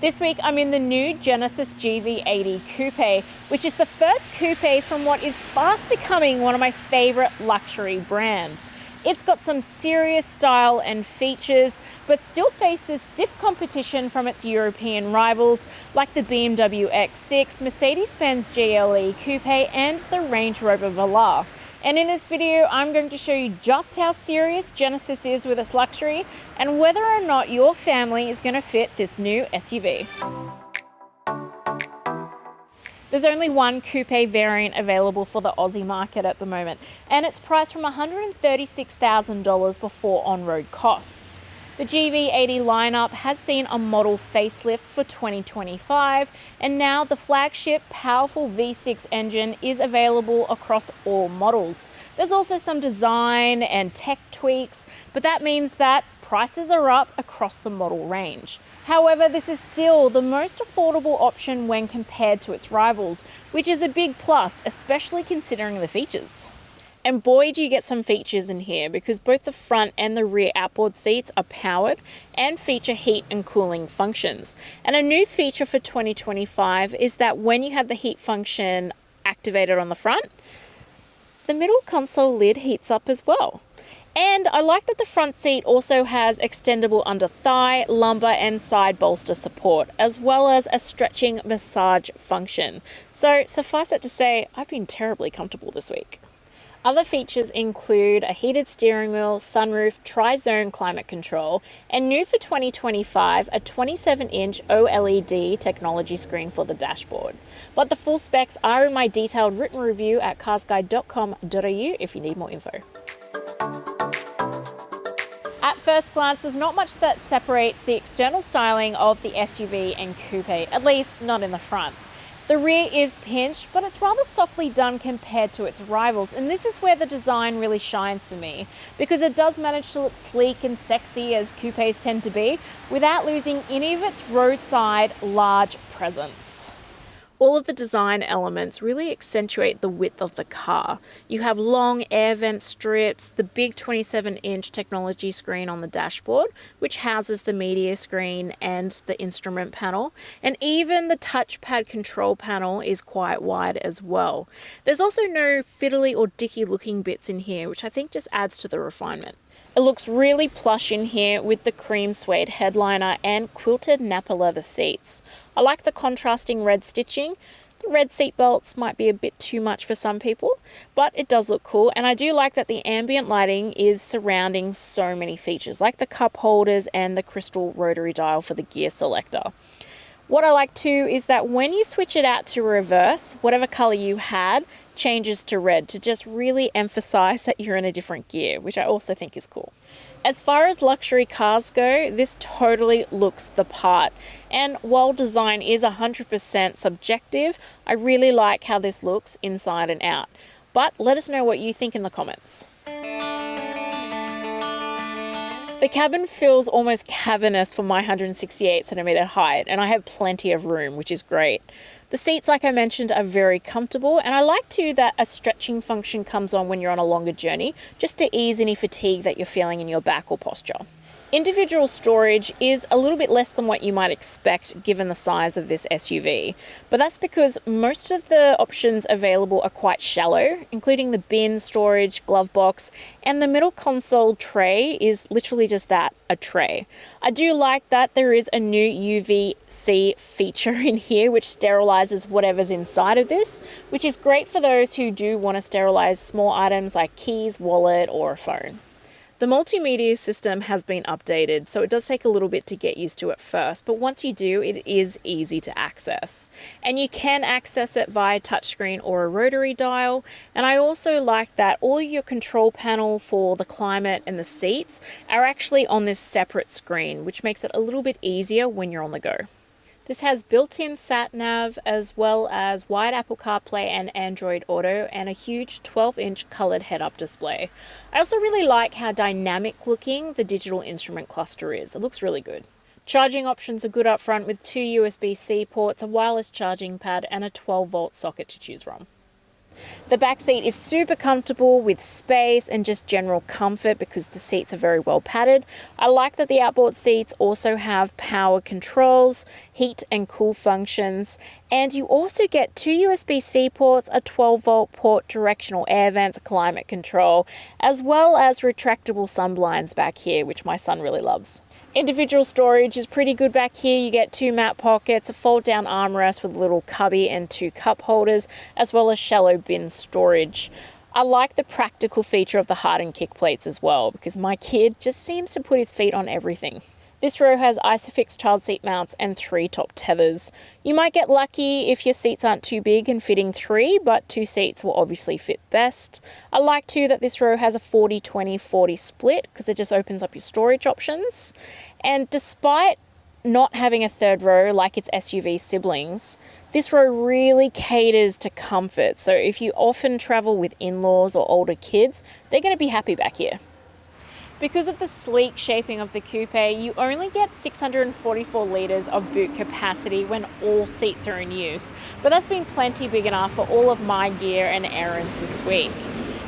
This week I'm in the new Genesis GV80 Coupe, which is the first coupe from what is fast becoming one of my favorite luxury brands. It's got some serious style and features, but still faces stiff competition from its European rivals like the BMW X6, Mercedes-Benz GLE Coupe and the Range Rover Velar. And in this video, I'm going to show you just how serious Genesis is with its luxury and whether or not your family is going to fit this new SUV. There's only one coupe variant available for the Aussie market at the moment, and it's priced from $136,000 before on-road costs. The GV80 lineup has seen a model facelift for 2025, and now the flagship powerful V6 engine is available across all models. There's also some design and tech tweaks, but that means that prices are up across the model range. However, this is still the most affordable option when compared to its rivals, which is a big plus, especially considering the features. And boy, do you get some features in here, because both the front and the rear outboard seats are powered and feature heat and cooling functions. And a new feature for 2025 is that when you have the heat function activated on the front, the middle console lid heats up as well. And I like that the front seat also has extendable under thigh, lumbar and side bolster support, as well as a stretching massage function. So suffice it to say, I've been terribly comfortable this week. Other features include a heated steering wheel, sunroof, tri-zone climate control, and new for 2025, a 27-inch OLED technology screen for the dashboard. But the full specs are in my detailed written review at carsguide.com.au if you need more info. At first glance, there's not much that separates the external styling of the SUV and coupe, at least not in the front. The rear is pinched, but it's rather softly done compared to its rivals, and this is where the design really shines for me, because it does manage to look sleek and sexy as coupes tend to be, without losing any of its roadside large presence. All of the design elements really accentuate the width of the car. You have long air vent strips, the big 27-inch technology screen on the dashboard, which houses the media screen and the instrument panel, and even the touchpad control panel is quite wide as well. There's also no fiddly or dicky looking bits in here, which I think just adds to the refinement. It looks really plush in here with the cream suede headliner and quilted Napa leather seats. I like the contrasting red stitching. The red seat belts might be a bit too much for some people, but it does look cool, and I do like that the ambient lighting is surrounding so many features, like the cup holders and the crystal rotary dial for the gear selector. What I like too is that when you switch it out to reverse, whatever color you had changes to red to just really emphasize that you're in a different gear, which I also think is cool. As far as luxury cars go, this totally looks the part. And while design is 100% subjective, I really like how this looks inside and out. But let us know what you think in the comments. The cabin feels almost cavernous for my 168cm height, and I have plenty of room, which is great. The seats, like I mentioned, are very comfortable, and I like too that a stretching function comes on when you're on a longer journey, just to ease any fatigue that you're feeling in your back or posture. Individual storage is a little bit less than what you might expect given the size of this SUV, but that's because most of the options available are quite shallow, including the bin storage, glove box, and the middle console tray is literally just that, a tray. I do like that there is a new UVC feature in here which sterilizes whatever's inside of this, which is great for those who do want to sterilize small items like keys, wallet, or a phone. The multimedia system has been updated, so it does take a little bit to get used to at first, but once you do, it is easy to access. And you can access it via touchscreen or a rotary dial, and I also like that all your control panel for the climate and the seats are actually on this separate screen, which makes it a little bit easier when you're on the go. This has built-in sat-nav as well as wide Apple CarPlay and Android Auto and a huge 12-inch coloured head-up display. I also really like how dynamic looking the digital instrument cluster is. It looks really good. Charging options are good up front with 2 USB-C ports, a wireless charging pad and a 12-volt socket to choose from. The back seat is super comfortable with space and just general comfort because the seats are very well padded. I like that the outboard seats also have power controls, heat and cool functions, and you also get 2 USB-C ports, a 12-volt port, directional air vents, climate control, as well as retractable sun blinds back here, which my son really loves. Individual storage is pretty good back here. You get 2 mat pockets, a fold-down armrest with a little cubby and 2 cup holders, as well as shallow bin storage. I like the practical feature of the hardened kick plates as well, because my kid just seems to put his feet on everything. This row has ISOFIX child seat mounts and 3 top tethers. You might get lucky if your seats aren't too big and fitting 3, but 2 seats will obviously fit best. I like too that this row has a 40-20-40 split because it just opens up your storage options. And despite not having a third row like its SUV siblings, this row really caters to comfort. So if you often travel with in-laws or older kids, they're going to be happy back here. Because of the sleek shaping of the coupe, you only get 644 litres of boot capacity when all seats are in use, but that's been plenty big enough for all of my gear and errands this week.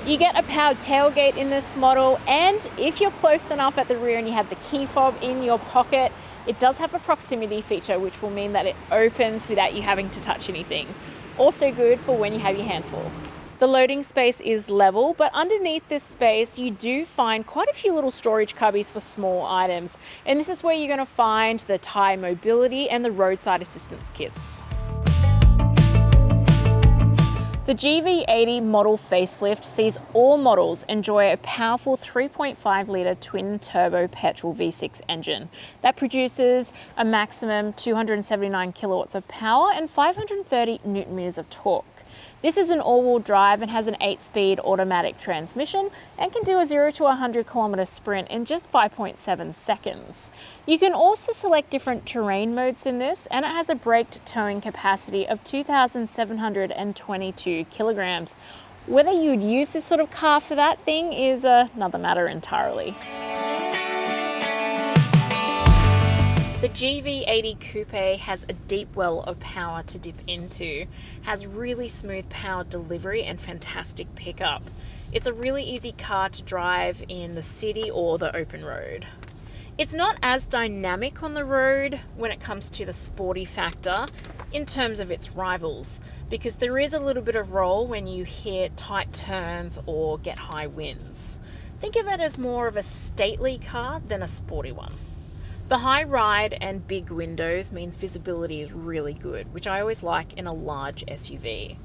You get a powered tailgate in this model, and if you're close enough at the rear and you have the key fob in your pocket, it does have a proximity feature, which will mean that it opens without you having to touch anything. Also good for when you have your hands full. The loading space is level, but underneath this space you do find quite a few little storage cubbies for small items, and this is where you're going to find the tyre mobility and the roadside assistance kits. The GV80 model facelift sees all models enjoy a powerful 3.5 litre twin-turbo petrol V6 engine that produces a maximum 279 kilowatts of power and 530 newton meters of torque. This is an all-wheel drive and has an 8-speed automatic transmission and can do a 0 to 100 kilometer sprint in just 5.7 seconds. You can also select different terrain modes in this, and it has a braked towing capacity of 2,722 kilograms. Whether you'd use this sort of car for that thing is another matter entirely. The GV80 Coupe has a deep well of power to dip into, has really smooth power delivery and fantastic pickup. It's a really easy car to drive in the city or the open road. It's not as dynamic on the road when it comes to the sporty factor in terms of its rivals, because there is a little bit of roll when you hit tight turns or get high winds. Think of it as more of a stately car than a sporty one. The high ride and big windows means visibility is really good, which I always like in a large SUV.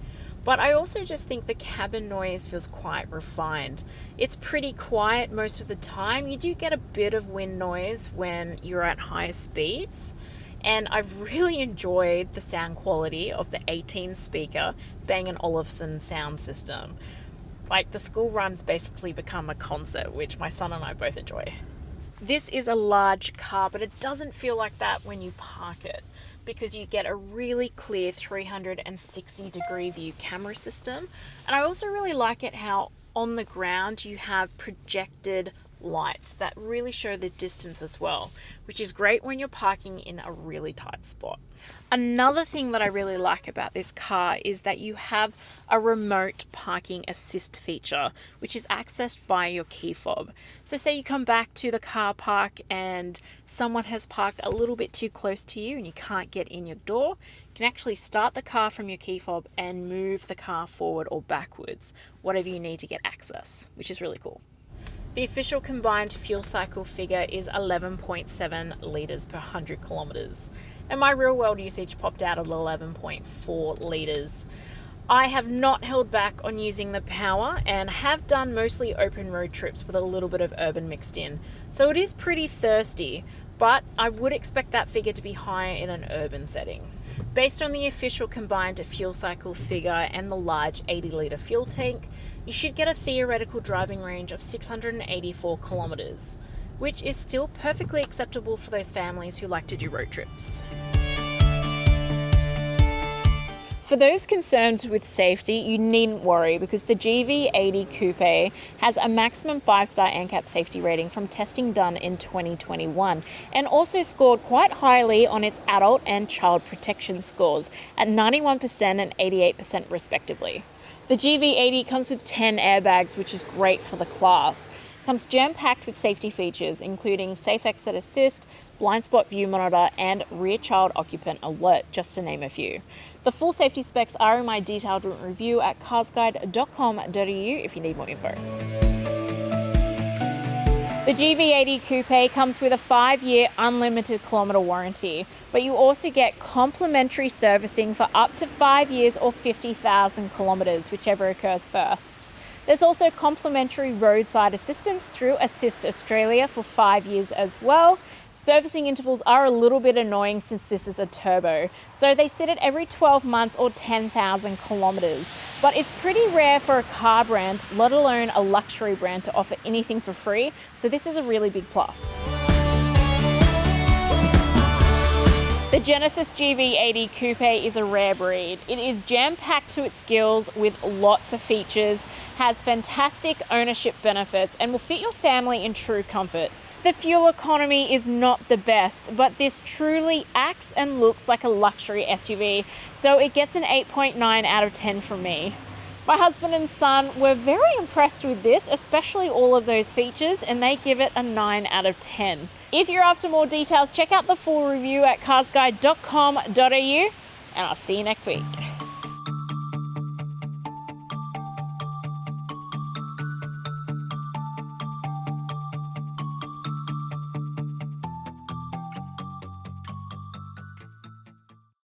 But I also just think the cabin noise feels quite refined. It's pretty quiet most of the time. You do get a bit of wind noise when you're at higher speeds. And I've really enjoyed the sound quality of the 18 speaker Bang & Olufsen sound system. Like, the school runs basically become a concert, which my son and I both enjoy. This is a large car, but it doesn't feel like that when you park it, because you get a really clear 360-degree view camera system. And I also really like it how on the ground you have projected lights that really show the distance as well, which is great when you're parking in a really tight spot. Another thing that I really like about this car is that you have a remote parking assist feature, which is accessed via your key fob. So say you come back to the car park and someone has parked a little bit too close to you and you can't get in your door, you can actually start the car from your key fob and move the car forward or backwards, whatever you need to get access, which is really cool. The official combined fuel cycle figure is 11.7 litres per 100 kilometres, and my real world usage popped out at 11.4 litres. I have not held back on using the power and have done mostly open road trips with a little bit of urban mixed in, so it is pretty thirsty, but I would expect that figure to be higher in an urban setting. Based on the official combined fuel cycle figure and the large 80-litre fuel tank, you should get a theoretical driving range of 684 kilometres, which is still perfectly acceptable for those families who like to do road trips. For those concerned with safety, you needn't worry, because the GV80 Coupe has a maximum 5-star ANCAP safety rating from testing done in 2021, and also scored quite highly on its adult and child protection scores at 91% and 88% respectively. The The GV80 comes with 10 airbags, which is great for the class. It comes jam-packed with safety features, including safe exit assist, blind spot view monitor, and rear child occupant alert, just to name a few. The full safety specs are in my detailed review at carsguide.com.au if you need more info. The GV80 Coupe comes with a 5-year unlimited kilometre warranty, but you also get complimentary servicing for up to 5 years or 50,000 kilometres, whichever occurs first. There's also complimentary roadside assistance through Assist Australia for 5 years as well. Servicing intervals are a little bit annoying since this is a turbo, so they sit at every 12 months or 10,000 kilometres. But it's pretty rare for a car brand, let alone a luxury brand, to offer anything for free, so this is a really big plus. The Genesis GV80 Coupe is a rare breed. It is jam-packed to its gills with lots of features, has fantastic ownership benefits, and will fit your family in true comfort. The fuel economy is not the best, but this truly acts and looks like a luxury SUV, so it gets an 8.9 out of 10 from me. My husband and son were very impressed with this, especially all of those features, and they give it a 9 out of 10. If you're after more details, check out the full review at carsguide.com.au, and I'll see you next week.